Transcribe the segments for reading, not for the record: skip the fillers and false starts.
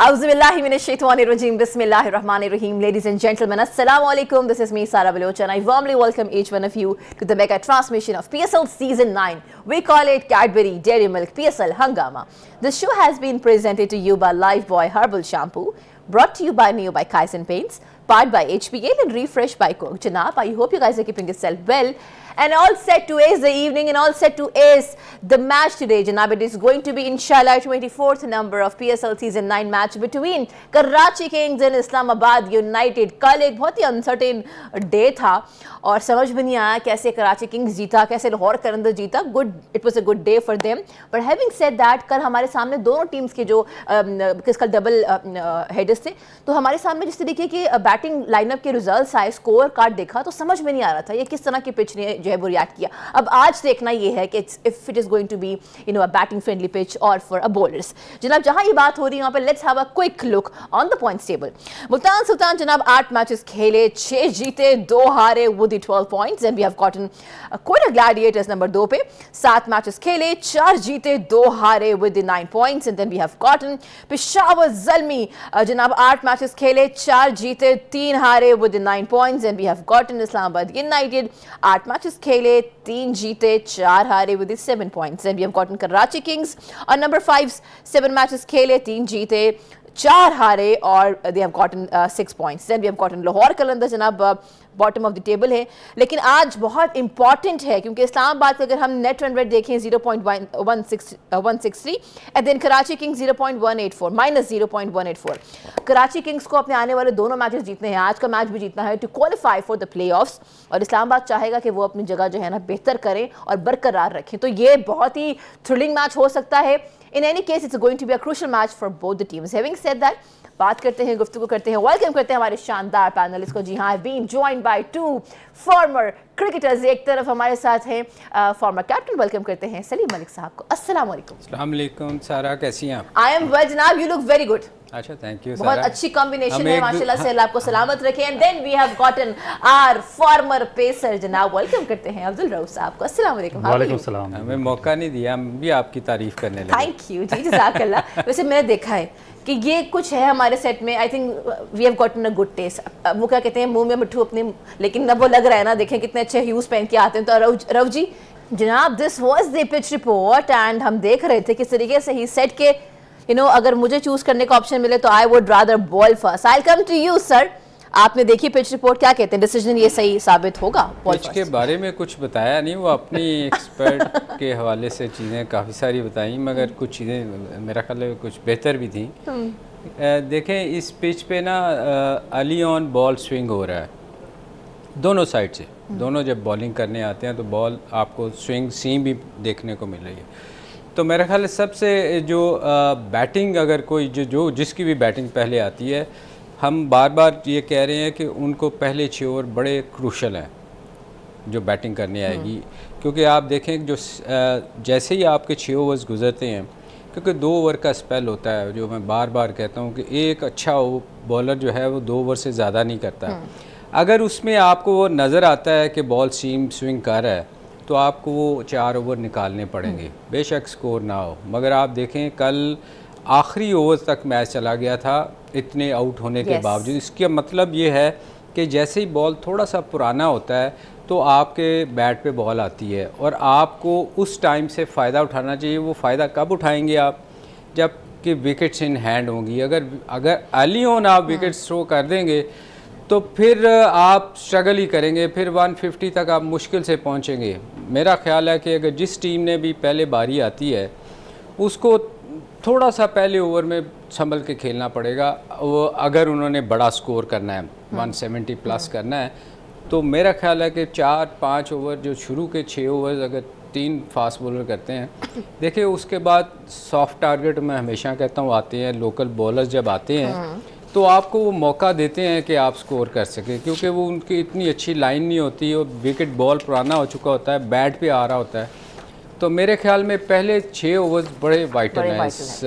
Auzubillahiminash-shaytanir-rajim. Bismillahir-rahmanir-rahim. Ladies and gentlemen, Assalamu alaikum. This is me, Sara Baloch, and I warmly welcome each one of you to the mega transmission of PSL Season 9. We call it Cadbury Dairy Milk PSL Hangama. This show has been presented to you by Lifebuoy Herbal Shampoo, brought to you by Neo by Kaizen Paints, powered by HPL and refreshed by Coke. Janab, I hope you guys are keeping yourself well and all set to ace the evening and all set to ace the match today. Janab, it is going to be inshallah 24th number of PSL Season 9 match between Karachi Kings and Islamabad United. कल एक बहुत ही uncertain day था और समझ में नहीं आया कैसे कराची किंग्स जीता, कैसे लाहौर करंदर जीता. Good, it was a good day for them. But having said that, कल हमारे सामने दोनों टीम्स के जो कल डबल हेडर्स थे, तो हमारे सामने जिस तरीके की बैटिंग लाइनअप के रिजल्ट्स आए, स्कोर कार्ड देखा तो समझ में नहीं आ रहा था ये किस तरह की पिच ने जो है वो रिएक्ट किया. अब आज देखना ये है कि if it is going to be a batting friendly pitch और फॉर अ बॉलर्स. जनाब, जहां ये बात हो रही है वहां पे let's have a quick look on the points table. Multan Sultan जनाब 8 मैचेस खेले, 6 जीते 2 हारे with 12 points and we have gotten quite a gladiators number 2 पे. 7 मैचेस खेले, 4 जीते 2 हारे with 9 points and then we have gotten Peshawar Zalmi जनाब 8 मैचेस खेले, 4 जीते 3 हारे with 9 points and we have gotten Islamabad United 8 matches खेले, 3 जीते 4 हारे with 7 points and we have gotten Karachi Kings और नंबर 5 7 मैचेस खेले, 3 जीते 4 हारे और they have gotten 6 points. Then we have gotten Lahore Qalandar जनाब बॉटम ऑफ द टेबल है, लेकिन आज बहुत इंपॉर्टेंट है क्योंकि इस्लामाबाद का अगर हम नेट रन रेट देखें 0.163 and then Karachi Kings 0.184 minus 0.184. Karachi Kings को अपने आने वाले दोनों मैचेस जीतने हैं, आज का मैच भी जीतना है to qualify for the playoffs, और इस्लामाबाद चाहेगा कि वो अपनी जगह जो है ना बेहतर करें और बरकरार रखें. तो ये बहुत ही थ्रिलिंग मैच हो सकता है. In any case, it's going to be a crucial match for both the teams. Having said that, बात करते हैं, गुफ्तगू करते हैं, वेलकम करते हैं हमारे शानदार पैनलिस्ट को. जी हाँ, I've been joined by 2 former cricketers. एक तरफ हमारे साथ हैं फॉर्मर कैप्टन, वेलकम करते हैं सलीम मलिक साहब को. अस्सलाम वालेकुम. अस्सलाम वालेकुम. सारा कैसी हैं आप? आई एम वेल जनाब, यू लुक वेरी गुड. अच्छा, थैंक यू. बहुत अच्छी कॉम्बिनेशन है माशाल्लाह से. अल्लाह आपको सलामत रखे. And then we have gotten our former pacer जनाब, वेलकम करते हैं अब्दुल रऊफ साहब को. अस्सलाम वालेकुम. वालेकुम सलाम. हमें मौका नहीं दिया, हम भी आपकी तारीफ करने लगे. थैंक यू जी, जज़ाकल्लाह. वैसे मैंने देखा है कि ये कुछ है हमारे सेट में. I think we have gotten a good test. वो क्या कहते हैं, मुंह में मिट्ठू अपने, लेकिन अब वो लग रहा है ना. देखें कितने अच्छे ह्यूज पहन के आते हैं. तो रव जी जनाब, this was the pitch report and हम देख रहे थे किस तरीके से ही सेट के अगर मुझे चूज करने का ऑप्शन मिले तो I would rather bowl first. I come to you sir. आपने देखी पिच रिपोर्ट, क्या कहते हैं, डिसीजन ये सही साबित होगा? पिच के बारे में कुछ बताया नहीं, वो अपनी एक्सपर्ट के हवाले से चीज़ें काफ़ी सारी बताई, मगर कुछ चीज़ें मेरा ख्याल है कुछ बेहतर भी थी. देखें, इस पिच पे ना अर्ली ऑन बॉल स्विंग हो रहा है दोनों साइड से. दोनों जब बॉलिंग करने आते हैं तो बॉल आपको स्विंग सीम भी देखने को मिल रही है. तो मेरा ख्याल है सबसे जो बैटिंग, अगर कोई जो जिसकी भी बैटिंग पहले आती है, हम बार बार ये कह रहे हैं कि उनको पहले 6 ओवर बड़े क्रूशल हैं जो बैटिंग करने आएगी. क्योंकि आप देखें जो जैसे ही आपके 6 ओवर्स गुजरते हैं, क्योंकि 2 ओवर का स्पेल होता है, जो मैं बार बार कहता हूँ कि एक अच्छा बॉलर जो है वो 2 ओवर से ज़्यादा नहीं करता. अगर उसमें आपको वो नज़र आता है कि बॉल सीम स्विंग कर रहा है तो आपको वो 4 ओवर निकालने पड़ेंगे, बेशक स्कोर ना हो. मगर आप देखें कल आखिरी ओवर तक मैच चला गया था इतने आउट होने के बावजूद. इसका मतलब ये है कि जैसे ही बॉल थोड़ा सा पुराना होता है तो आपके बैट पे बॉल आती है और आपको उस टाइम से फ़ायदा उठाना चाहिए. वो फ़ायदा कब उठाएंगे आप? जब कि विकेट्स इन हैंड होंगी. अगर अर्ली ऑन आप विकेट्स थ्रो कर देंगे तो फिर आप स्ट्रगल ही करेंगे, फिर 150 तक आप मुश्किल से पहुंचेंगे. मेरा ख्याल है कि अगर जिस टीम ने भी पहले बारी आती है उसको थोड़ा सा पहले ओवर में संभल के खेलना पड़ेगा. वो अगर उन्होंने बड़ा स्कोर करना है, 170 प्लस करना है, तो मेरा ख्याल है कि 4-5 ओवर जो शुरू के 6 ओवर अगर 3 फास्ट बॉलर करते हैं, देखिए उसके बाद सॉफ्ट टारगेट मैं हमेशा कहता हूँ आते हैं, लोकल बॉलर्स जब आते हैं तो आपको वो मौका देते हैं कि आप स्कोर कर सकें, क्योंकि वो उनकी इतनी अच्छी लाइन नहीं होती और विकेट बॉल पुराना हो चुका होता है, बैट पे आ रहा होता है. तो मेरे ख्याल में पहले 6 ओवर्स बड़े वाइटल हैं इस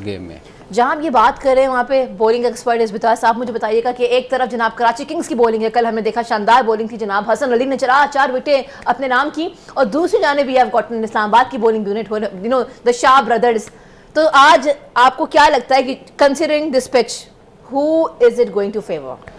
गेम में. जहाँ हम ये बात कर रहे हैं वहाँ पे बॉलिंग एक्सपर्ट इस्बिता साहब, मुझे बताइएगा कि एक तरफ जनाब कराची किंग्स की बॉलिंग है, कल हमने देखा शानदार बॉलिंग थी जनाब, हसन अली ने 4 विकेटें अपने नाम की, और दूसरी जाने भी हैव गॉटन इस्लामाबाद की bowling unit, the Shah brothers तो आज आपको क्या लगता है कि considering this pitch who is it going to favour?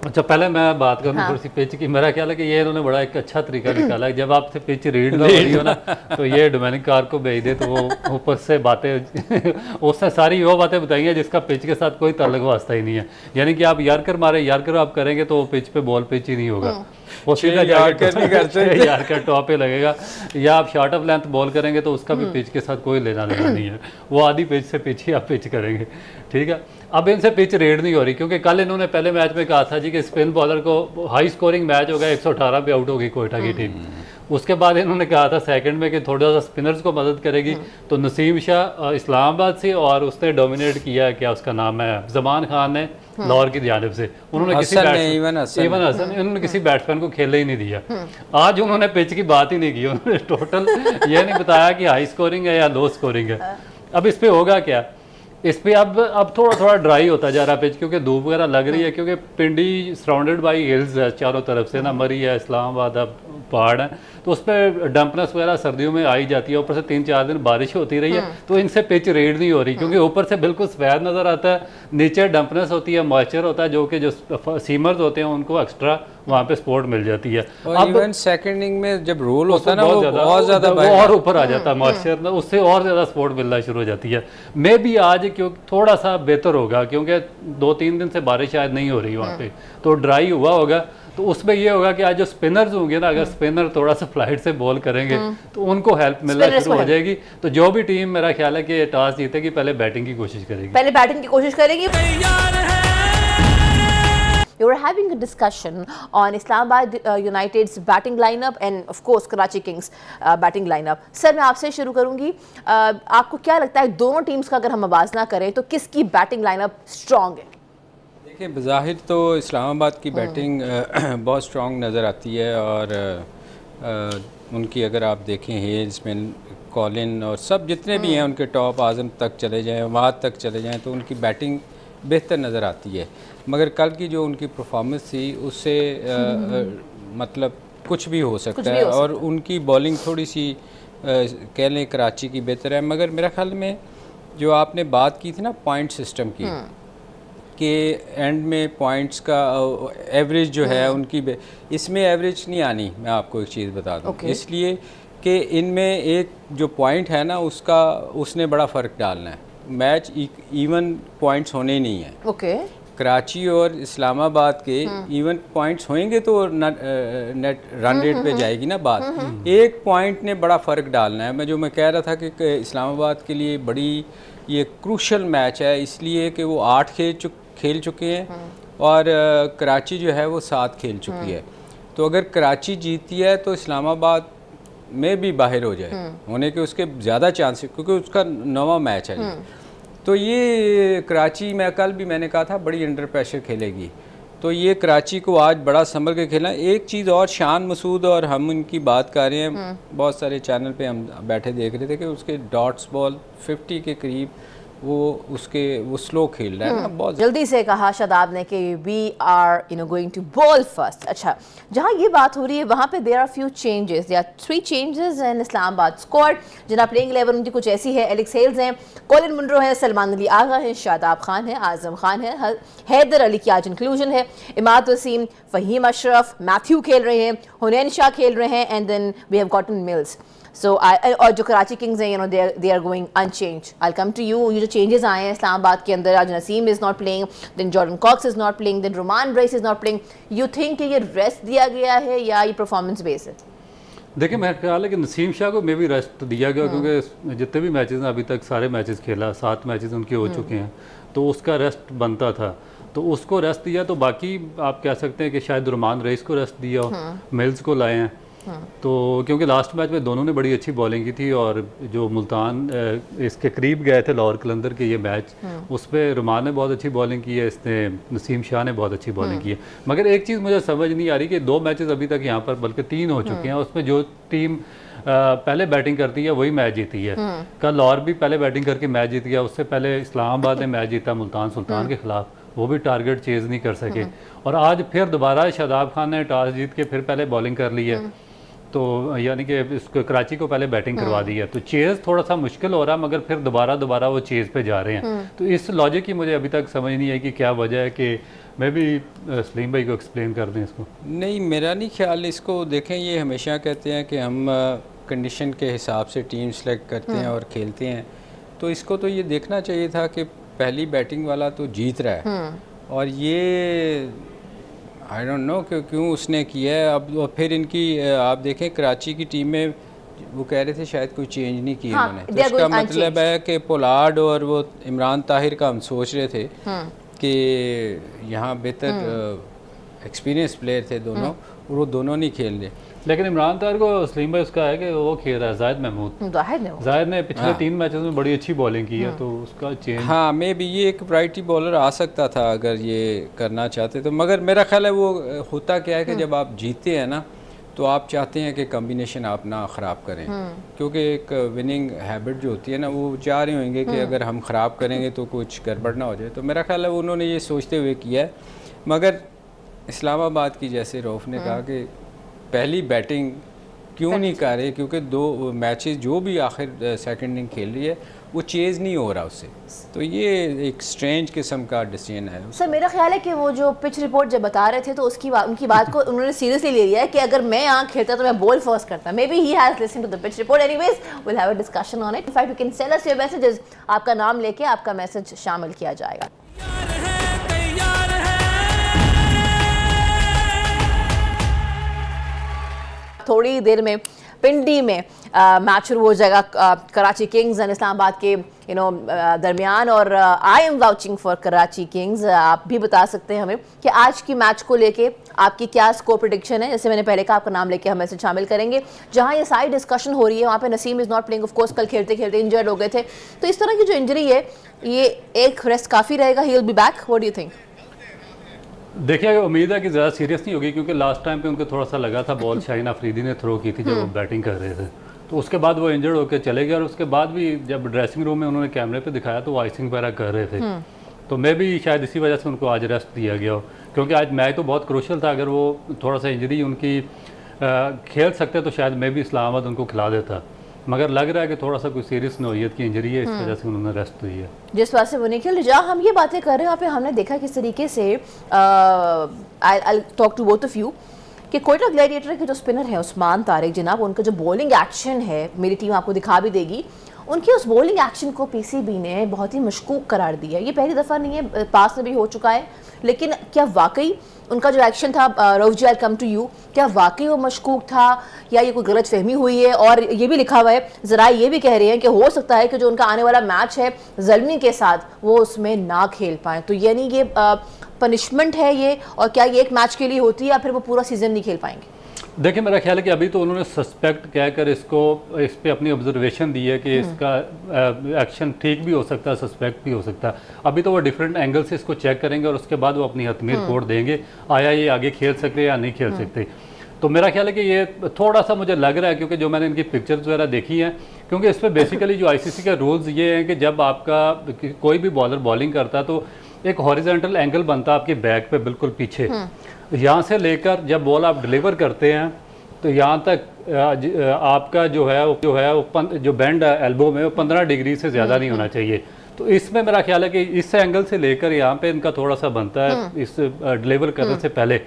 अच्छा, पहले मैं बात करूँ हाँ। थोड़ी सी पिच की। मेरा ख्याल है कि ये इन्होंने बड़ा एक अच्छा तरीका निकाला है। जब आपसे पिच रीड ना हो रही हो ना, तो ये डोमेनिक कार को भेज दे, तो वो ऊपर से बातें उसने सारी वो बातें बताई हैं जिसका पिच के साथ कोई ताल्लुक वास्ता ही नहीं है। यानी कि आप यार्कर मारे, यार्कर आप करेंगे तो वो पिच पे बॉल पिच ही नहीं होगा, वो सीधा यार्कर नहीं करते, यार्कर टॉप पे लगेगा। या आप शॉर्ट ऑफ लेंथ बॉल करेंगे तो उसका भी पिच के साथ कोई लेना देना नहीं है, वो आधी पिच से पिच ही आप पिच करेंगे, ठीक है। अब इनसे पिच रेड नहीं हो रही, क्योंकि कल इन्होंने पहले मैच में कहा था जी कि स्पिन बॉलर को हाई स्कोरिंग मैच होगा, 118 पे आउट होगी कोयटा की टीम। उसके बाद इन्होंने कहा था सेकंड में कि थोड़ा सा स्पिनर्स को मदद करेगी, तो नसीम शाह इस्लामाबाद से, और उसने डोमिनेट किया, क्या उसका नाम है, जमान खान ने लाहौर की जानिब से, उन्होंने किसी इवन हसन उन्होंने किसी बैट्समैन को खेलने ही नहीं दिया। आज उन्होंने पिच की बात ही नहीं की, उन्होंने टोटल ये नहीं बताया कि हाई स्कोरिंग है या लो स्कोरिंग है। अब इस पे होगा क्या, इस पे अब थोड़ा थोड़ा ड्राई होता जा रहा पिच, क्योंकि धूप वगैरह लग रही है, क्योंकि पिंडी सराउंडेड बाई हिल्स है चारों तरफ से ना, मरी है, इस्लामाबाद है, पहाड़ है, तो उस पर डंपनेस वगैरह सर्दियों में आई जाती है। ऊपर से 3-4 दिन बारिश होती रही है, तो इनसे पिच रेड नहीं हो रही, क्योंकि ऊपर से बिल्कुल सफेद नज़र आता है, नीचे डंपनेस होती है, मॉइस्चर होता है, जो कि जो सीमर्स होते हैं उनको एक्स्ट्रा वहाँ पे सपोर्ट मिल जाती है। और इवन सेकंड इनिंग में जब रोल होता है ना, वो बहुत ज़्यादा वो और ऊपर आ जाता है मॉइस्चर, उससे और ज़्यादा सपोर्ट मिलना शुरू हो जाती है। मे भी आज क्योंकि थोड़ा सा बेहतर होगा, क्योंकि 2-3 दिन से बारिश शायद नहीं हो रही वहाँ पे, तो ड्राई हुआ होगा, तो उसमें ये होगा कि आज जो स्पिनर्स होंगे ना, अगर स्पिनर थोड़ा सा फ्लाइट से बॉल करेंगे तो उनको हेल्प मिलना शुरू हो जाएगी। तो जो भी टीम, मेरा ख्याल है कि टॉस जीतेगी, पहले बैटिंग की कोशिश करेगी, पहले बैटिंग की कोशिश करेगी। We were having a discussion on Islamabad United's batting lineup and of course Karachi Kings batting lineup. Sir मैं आपसे शुरू करूंगी, आपको क्या लगता है दोनों टीम्स का अगर हम आवाज़ करें तो किसकी बैटिंग लाइनअप स्ट्रॉन्ग है? देखिए, बज़ाहिर तो इस्लामाबाद की बैटिंग बहुत स्ट्रॉन्ग नज़र आती है, और उनकी अगर आप देखें हेल्समैन, कॉलिन और सब जितने भी हैं उनके टॉप, आज़म तक चले जाएँ, वहाँ तक चले जाएँ, तो उनकी बैटिंग बेहतर नज़र आती है। मगर कल की जो उनकी परफॉर्मेंस थी उससे मतलब कुछ भी हो सकता है, और उनकी बॉलिंग थोड़ी सी कह लें कराची की बेहतर है। मगर मेरा ख्याल में जो आपने बात की थी ना पॉइंट सिस्टम की, कि एंड में पॉइंट्स का एवरेज जो है उनकी, इसमें एवरेज नहीं आनी। मैं आपको एक चीज़ बता दूँ, इसलिए कि इनमें एक जो पॉइंट है ना उसने बड़ा फ़र्क डालना है। मैच इवन पॉइंट्स होने ही नहीं है। कराची और इस्लामाबाद के इवन पॉइंट्स होंगे तो नेट रन रेट पे जाएगी ना बात। एक पॉइंट ने बड़ा फ़र्क डालना है। मैं कह रहा था कि इस्लामाबाद के लिए बड़ी ये क्रूशल मैच है, इसलिए कि वो 8 खेल चुके हैं और कराची जो है वो 7 खेल चुकी है। तो अगर कराची जीतती है तो इस्लामाबाद में भी बाहर हो जाए होने के उसके ज़्यादा चांस, क्योंकि उसका 9वां मैच है। तो ये कराची, मैंने कहा था बड़ी अंडर प्रेशर खेलेगी, तो ये कराची को आज बड़ा संभल के खेलना। एक चीज़ और, शान मसूद और हम उनकी बात कर रहे हैं, बहुत सारे चैनल पे हम बैठे देख रहे थे कि उसके डॉट्स बॉल 50 के करीब वो स्लो खेल रहा है ना, बहुत जल्दी से कहा शादाब ने कि we are going to bowl first. अच्छा, जहाँ ये बात हो रही है वहाँ पे there are few changes, there are 3 changes in Islamabad squad. जना प्लेइंग 11 उनकी कुछ ऐसी है, एलेक्स हेल्स हैं, कॉलिन मुनरो है, सलमान अली आगा है, शादाब खान है, आजम खान है, हैदर अली की आज इंक्लूजन है, इमाद वसीम, फ़हीम अशरफ, मैथ्यू खेल रहे हैं, हुनैन शाह खेल रहे हैं, and then we have gotten Mills. So और जो कराची किंग्स हैं they are going unchanged. I come to you, ये जो चेंजेस आए हैं इस्लामाबाद के अंदर, आज Naseem is not playing, then Jordan Cox is not playing, then Rumman Raees is not playing. You think कि ये रेस्ट दिया गया है या ये परफॉर्मेंस बेस है? देखिए, मेरा ख्याल है कि नसीम शाह को मे भी रेस्ट दिया गया, क्योंकि जितने भी मैचेस हैं अभी तक सारे मैचेस खेला, 7 मैचेस उनके हो चुके हैं, तो उसका रेस्ट बनता था, तो उसको रेस्ट दिया। तो बाकी आप कह सकते हैं कि शायद रोमान रईस को रेस्ट दिया हो, मिल्स को लाए हैं, तो क्योंकि लास्ट मैच में दोनों ने बड़ी अच्छी बॉलिंग की थी, और जो मुल्तान इसके करीब गए थे लाहौर कलंदर के ये मैच, उस पर रुमान ने बहुत अच्छी बॉलिंग की है, इसने नसीम शाह ने बहुत अच्छी बॉलिंग की है। मगर एक चीज़ मुझे समझ नहीं आ रही कि 2 मैचेस अभी तक यहाँ पर बल्कि 3 हो चुके हैं, उसमें जो टीम पहले बैटिंग करती है वही मैच जीती है। कल लाहौर भी पहले बैटिंग करके मैच जीत गया, उससे पहले इस्लामाबाद ने मैच जीता मुल्तान सुल्तान के खिलाफ, वो भी टारगेट चेज़ नहीं कर सके, और आज फिर दोबारा शादाब खान ने टॉस जीत के फिर पहले बॉलिंग कर ली है। तो यानी कि इसको कराची को पहले बैटिंग करवा दी है, तो चेज़ थोड़ा सा मुश्किल हो रहा है, मगर फिर दोबारा वो चेज़ पे जा रहे हैं। तो इस लॉजिक की मुझे अभी तक समझ नहीं आई कि क्या वजह है, कि मैं भी सलीम भाई को एक्सप्लेन कर दें इसको। नहीं, मेरा नहीं ख्याल। इसको देखें, ये हमेशा कहते हैं कि हम कंडीशन के हिसाब से टीम सेलेक्ट करते हैं और खेलते हैं, तो इसको तो ये देखना चाहिए था कि पहली बैटिंग वाला तो जीत रहा है, और ये आई डोंट नो क्यों उसने किया है। अब और फिर इनकी आप देखें कराची की टीम में वो कह रहे थे शायद कोई चेंज नहीं किया हाँ, उन्होंने, तो इसका मतलब है कि पोलार्ड और वो इमरान ताहिर का हम सोच रहे थे कि यहाँ बेहतर एक्सपीरियंस प्लेयर थे दोनों, और वो दोनों नहीं खेल रहे। लेकिन इमरान ताहिर को सलीम भाई उसका है कि वो खेल रहा है जाहिद महमूद। जाहिद ने पिछले 3 मैचेस में बड़ी अच्छी बॉलिंग की है, तो उसका चेंज, हाँ मे बी ये एक वैरायटी बॉलर आ सकता था अगर ये करना चाहते तो। मगर मेरा ख्याल है वो होता क्या है कि जब आप जीतते हैं ना, तो आप चाहते हैं कि कम्बिनेशन आप ना ख़राब करें, क्योंकि एक विनिंग हैबिट जो होती है ना, वो चाह रहे होंगे कि अगर हम ख़राब करेंगे तो कुछ गड़बड़ ना हो जाए। तो मेरा ख्याल है उन्होंने ये सोचते हुए किया है। मगर इस्लामाबाद की, जैसे रऊफ़ ने कहा कि पहली बैटिंग क्यों नहीं कर रहे, क्योंकि 2 मैचेस जो भी आखिर सेकंड इनिंग खेल रही है वो चेज़ नहीं हो रहा उससे, तो ये एक स्ट्रेंज किस्म का डिसीजन है। सर मेरा ख्याल है कि वो जो पिच रिपोर्ट जब बता रहे थे, तो उनकी बात को उन्होंने सीरियसली ले लिया है कि अगर मैं यहाँ खेलता तो मैं बॉल फर्स्ट करता। Maybe he has listen to the pitch report. Anyways will have a discussion on it. In fact you can send us your messages, आपका नाम लेके आपका मैसेज शामिल किया जाएगा। थोड़ी देर में पिंडी में मैच शुरू हो जाएगा कराची किंग्स एंड इस्लामाबाद के दरमियान, और I am vouching for Karachi Kings. आप भी बता सकते हैं हमें कि आज की मैच को लेके आपकी क्या स्कोर प्रेडिक्शन है। जैसे मैंने पहले कहा, आपका नाम लेके हम मैसेज शामिल करेंगे। जहां ये सारी डिस्कशन हो रही है वहाँ पे Naseem is not playing, of course कल खेलते खेलते इंजर्ड हो गए थे, तो इस तरह की जो इंजरी है ये एक रेस्ट काफ़ी रहेगा। He will be back. What do you think? देखिए, उम्मीद है कि ज़्यादा सीरियस नहीं होगी, क्योंकि लास्ट टाइम पे उनको थोड़ा सा लगा था, बॉल शाहीन अफरीदी ने थ्रो की थी जब वो बैटिंग कर रहे थे, तो उसके बाद वो इंजर्ड होकर चले गए, और उसके बाद भी जब ड्रेसिंग रूम में उन्होंने कैमरे पे दिखाया तो वो आइसिंग वगैरह कर रहे थे, तो मैं भी शायद इसी वजह से उनको आज रेस्ट दिया गया हो, क्योंकि आज मैच तो बहुत क्रूशल था। अगर वो थोड़ा सा इंजरी उनकी खेल सकते तो शायद मैं भी इस्लामाबाद उनको खिला देता, मगर लग रहा है कि थोड़ा सा कोई सीरियस नौइयत की इंजरी है, इस वजह से उन्होंने रेस्ट दी है। जिस बात से वो निकल, जहाँ हम ये बातें कर रहे हैं वहाँ पे हमने देखा किस तरीके से I talk to both of you कि कोयटा ग्लैडिएटर के जो स्पिनर हैं उस्मान तारिक जनाब, उनका जो बॉलिंग एक्शन है, मेरी टीम आपको दिखा भी देगी, उनके उस बॉलिंग एक्शन को पीसीबी ने बहुत ही मशकूक करार दिया। ये पहली दफ़ा नहीं है, पास में भी हो चुका है, लेकिन क्या वाकई उनका जो एक्शन था, रऊफ जी आई कम टू यू, क्या वाकई वो मशकूक था या ये कोई गलत फहमी हुई है? और ये भी लिखा हुआ है, ज़रा ये भी कह रहे हैं कि हो सकता है कि जो उनका आने वाला मैच है ज़ल्मी के साथ वो उसमें ना खेल पाएँ, तो यानी ये पनिशमेंट है ये, और क्या ये एक मैच के लिए होती है या फिर वो पूरा सीज़न नहीं खेल पाएंगे? देखिए, मेरा ख्याल है कि अभी तो उन्होंने सस्पेक्ट कहकर इसको इस पे अपनी ऑब्जर्वेशन दी है कि इसका एक्शन ठीक भी हो सकता है, सस्पेक्ट भी हो सकता है। अभी तो वो डिफरेंट एंगल से इसको चेक करेंगे और उसके बाद वो अपनी हतमी रिपोर्ट देंगे, आया ये आगे खेल सकते या नहीं खेल सकते। तो मेरा ख्याल है कि ये थोड़ा सा मुझे लग रहा है, क्योंकि जो मैंने इनकी पिक्चर्स वगैरह देखी हैं, क्योंकि इस पर बेसिकली जो आईसीसी के रूल्स ये हैं कि जब आपका कोई भी बॉलर बॉलिंग करता है तो एक हॉरिजॉन्टल एंगल बनता है आपके बैक पे बिल्कुल पीछे, यहाँ से लेकर जब बॉल आप डिलीवर करते हैं तो यहाँ तक आपका जो है जो बैंड एल्बो में वो 15 डिग्री से ज़्यादा नहीं होना चाहिए। तो इसमें मेरा ख्याल है कि इस एंगल से लेकर यहाँ पे इनका थोड़ा सा बनता है इस डिलीवर करने से पहले।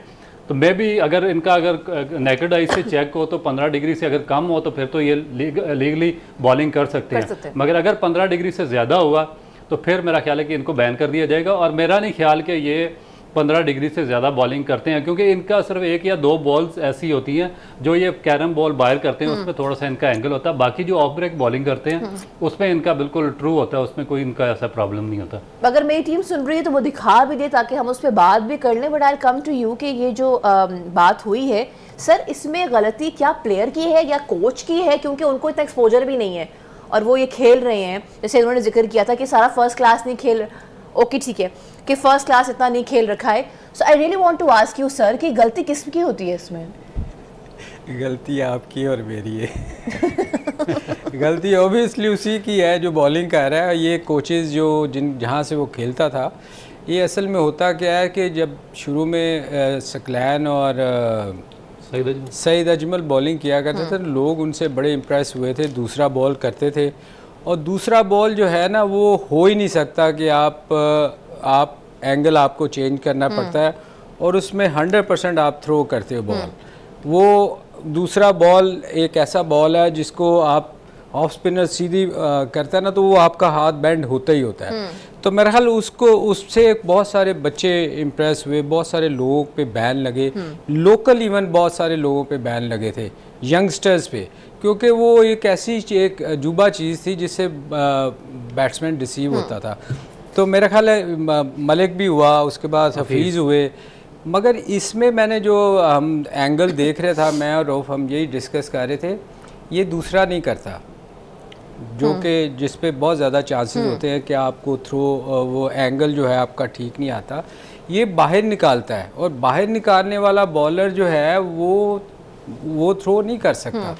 तो मैं भी अगर नेकेड आई से चेक हो तो 15 डिग्री से अगर कम हो तो फिर तो ये लीगली बॉलिंग कर सकते हैं, मगर अगर 15 डिग्री से ज़्यादा हुआ तो फिर मेरा ख्याल है कि इनको बैन कर दिया जाएगा। और मेरा नहीं ख्याल कि ये 15 डिग्री से ज़्यादा बॉलिंग करते हैं, क्योंकि इनका सिर्फ 1 या 2 बॉल्स ऐसी होती हैं जो ये कैरम बॉल बाहर करते हैं, उसमें थोड़ा सा इनका एंगल होता है। बाकी जो ऑफ ब्रेक बॉलिंग करते हैं उसमें इनका बिल्कुल ट्रू होता है, उसमें कोई इनका ऐसा प्रॉब्लम नहीं होता। अगर मेरी टीम सुन रही है तो वो दिखा भी दे ताकि हम उस पर बात भी कर लें। But I come to you कि ये जो बात हुई है सर, इसमें गलती क्या प्लेयर की है या कोच की है? क्योंकि उनको इतना एक्सपोजर भी नहीं है और वो ये खेल रहे हैं, जैसे उन्होंने जिक्र किया था कि सारा फर्स्ट क्लास नहीं खेल, ओके ठीक है कि फर्स्ट क्लास इतना नहीं खेल रखा है। So I really want to ask you sir कि गलती किसकी होती है इसमें? गलती आपकी और मेरी है। गलती ओबियसली उसी की है जो बॉलिंग कर रहा है। ये कोचेज़ जो जहाँ से वो खेलता था, ये असल में होता क्या है कि जब शुरू में सकलैन और सईद अजमल बॉलिंग किया करते थे, लोग उनसे बड़े इम्प्रेस हुए थे, दूसरा बॉल करते थे। और दूसरा बॉल जो है ना वो हो ही नहीं सकता कि आप एंगल आपको चेंज करना पड़ता है और उसमें 100% आप थ्रो करते हो बॉल। वो दूसरा बॉल एक ऐसा बॉल है जिसको आप ऑफ स्पिनर सीधी करता है ना तो वो आपका हाथ बैंड होता ही होता है। तो मेरा ख्याल उससे बहुत सारे बच्चे इम्प्रेस हुए, बहुत सारे लोगों पे बैन लगे, लोकल इवन बहुत सारे लोगों पे बैन लगे थे, यंगस्टर्स पे, क्योंकि वो एक ऐसी एक अजूबा चीज़ थी जिससे बैट्समैन डिसीव होता था। तो मेरा ख्याल है मलिक भी हुआ, उसके बाद हफीज़ हुए। मगर इसमें मैंने जो हम एंगल देख रहे था, मैं और रऊफ हम यही डिस्कस कर रहे थे, ये दूसरा नहीं करता, जो कि जिस पे बहुत ज़्यादा चांसेस होते हैं कि आपको थ्रो वो एंगल जो है आपका ठीक नहीं आता, ये बाहर निकालता है। और बाहर निकालने वाला बॉलर जो है वो थ्रो नहीं कर सकता।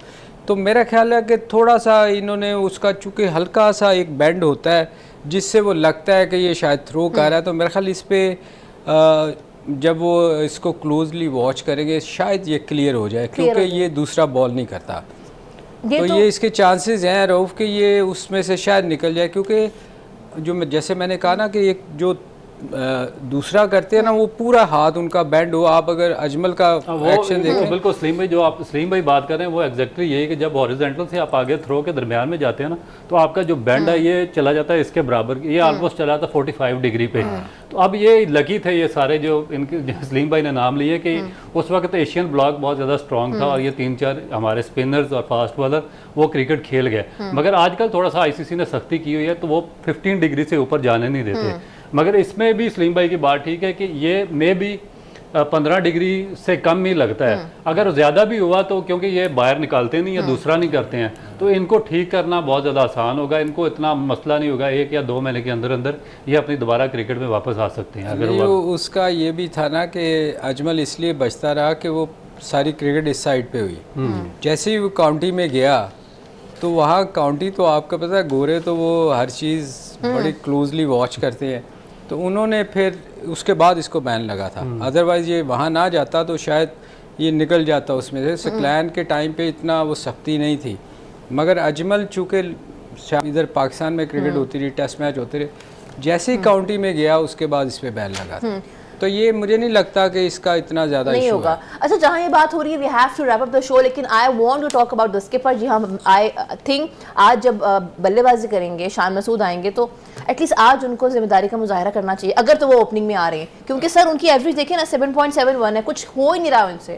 तो मेरा ख्याल है कि थोड़ा सा इन्होंने उसका, चूँकि हल्का सा एक बेंड होता है जिससे वो लगता है कि ये शायद थ्रो कर रहा है। तो मेरा ख्याल इस पर जब वो इसको क्लोजली वॉच करेंगे शायद ये क्लियर हो जाए, क्योंकि ये दूसरा बॉल नहीं करता। तो ये इसके चांसेस हैं रऊफ कि ये उसमें से शायद निकल जाए, क्योंकि जैसे मैंने कहा ना कि एक जो दूसरा करते हैं ना वो पूरा हाथ उनका बैंड हो। आप अगर अजमल का एक्शन देखें, बिल्कुल सलीम भाई, जो आप सलीम भाई बात कर रहे हैं वो एग्जैक्टली यही कि जब हॉरिजॉन्टल से आप आगे थ्रो के दरमियान में जाते हैं ना तो आपका जो बैंड है ये चला जाता है इसके बराबर, ये ऑलमोस्ट चला जाता 45 डिग्री पे। तो अब ये लकी थे ये सारे जो इनके सलीम भाई ने नाम लिए कि उस वक्त एशियन ब्लॉक बहुत ज़्यादा स्ट्रॉन्ग था और ये 3-4 हमारे स्पिनर्स और फास्ट बॉलर वो क्रिकेट खेल गए। मगर आजकल थोड़ा सा आईसीसी ने सख्ती की हुई है तो वो 15 डिग्री से ऊपर जाने नहीं देते। मगर इसमें भी सलीम भाई की बात ठीक है कि ये मे भी 15 डिग्री से कम ही लगता है। अगर ज़्यादा भी हुआ तो क्योंकि ये बाहर निकालते नहीं या दूसरा नहीं करते हैं तो इनको ठीक करना बहुत ज़्यादा आसान होगा। इनको इतना मसला नहीं होगा, 1 या 2 महीने के अंदर अंदर ये अपनी दोबारा क्रिकेट में वापस आ सकते हैं। अगर उसका ये भी था ना कि अजमल इसलिए बचता रहा कि वो सारी क्रिकेट इस साइड पे हुई। जैसे ही वो काउंटी में गया तो वहाँ काउंटी तो आपका पता है गोरे तो वो हर चीज़ बड़ी क्लोजली वॉच करते हैं, तो उन्होंने फिर उसके बाद इसको बैन लगा था। अदरवाइज़ ये वहाँ ना जाता तो शायद ये निकल जाता उसमें से। सकलैन के टाइम पे इतना वो सख्ती नहीं थी, मगर अजमल चूँकि इधर पाकिस्तान में क्रिकेट होती रही, टेस्ट मैच होते रहे, जैसे ही काउंटी में गया उसके बाद इस पर बैन लगा था। तो ये मुझे नहीं लगता कि इसका इतना ज़्यादा नहीं होगा। अच्छा, जहाँ ये बात हो रही है, we have to wrap up the show, लेकिन I want to talk about the skipper. जी हम आई थिंक आज जब बल्लेबाजी करेंगे, शान मसूद आएंगे, तो एटलीस्ट आज उनको जिम्मेदारी का मुजाहरा करना चाहिए, अगर तो वो ओपनिंग में आ रहे हैं, क्योंकि सर उनकी एवरेज देखें ना 7.71 है, कुछ हो ही नहीं रहा उनसे।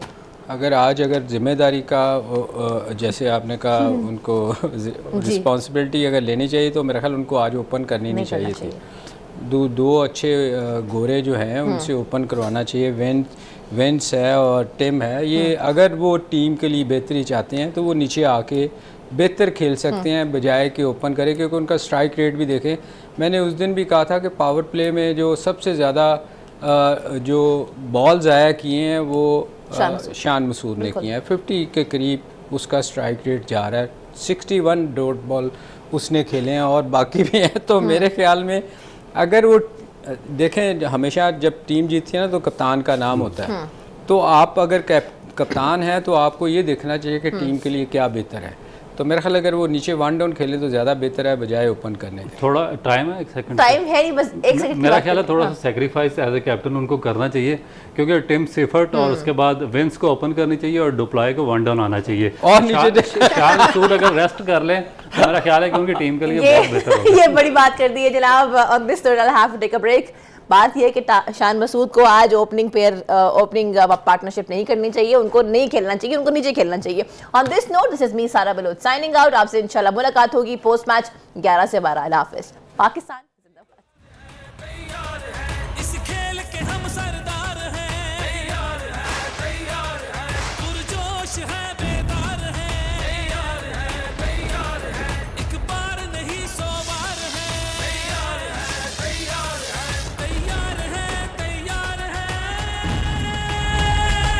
अगर जिम्मेदारी का जैसे आपने कहा उनको रिस्पॉन्सिबिलिटी अगर लेनी चाहिए तो मेरा ख्याल उनको आज ओपन करनी नहीं चाहिए थी। दो अच्छे गोरे जो हैं उनसे ओपन करवाना चाहिए। वेंस है और टिम है, ये अगर वो टीम के लिए बेहतरी चाहते हैं तो वो नीचे आके बेहतर खेल सकते हैं बजाय कि ओपन करें, क्योंकि उनका स्ट्राइक रेट भी देखें। मैंने उस दिन भी कहा था कि पावर प्ले में जो सबसे ज़्यादा जो बॉल ज़ाया किए हैं वो शान मसूद ने किए हैं। 50 के करीब उसका स्ट्राइक रेट जा रहा है, 61 डॉट बॉल उसने खेले हैं और बाकी भी हैं। तो मेरे ख्याल में अगर वो देखें, हमेशा जब टीम जीतती है ना तो कप्तान का नाम होता है, तो आप अगर कप्तान हैं तो आपको ये देखना चाहिए कि टीम के लिए क्या बेहतर है। तो मेरा ख्याल अगर वो नीचे 1 डाउन खेले तो ज़्यादा बेहतर है बजाय ओपन करने के। थोड़ा टाइम है, 1 सेकंड टाइम है नहीं, बस 1 सेकंड। मेरा ख्याल है थोड़ा सा सेक्रीफाइस एज ए कैप्टन उनको करना चाहिए, क्योंकि टिम सेफर्ट और उसके बाद विंस को ओपन करनी चाहिए और डुप्लाई को 1 डाउन आना चाहिए। और नीचे शान मसूद अगर रेस्ट कर लें तो मेरा ख्याल है कि उनकी टीम के लिए बहुत बेहतर होगा। ये बड़ी बात कर दी है जनाब। On this note I will have to take a break. बात यह है कि शान मसूद को आज ओपनिंग पार्टनरशिप नहीं करनी चाहिए, उनको नहीं खेलना चाहिए, उनको नीचे खेलना चाहिए। On this note, this is me सारा बलोच साइनिंग आउट। आपसे इंशाल्लाह मुलाकात होगी पोस्ट मैच 11 से 12। अल्लाह हाफिज। पाकिस्तान जिंदाबाद।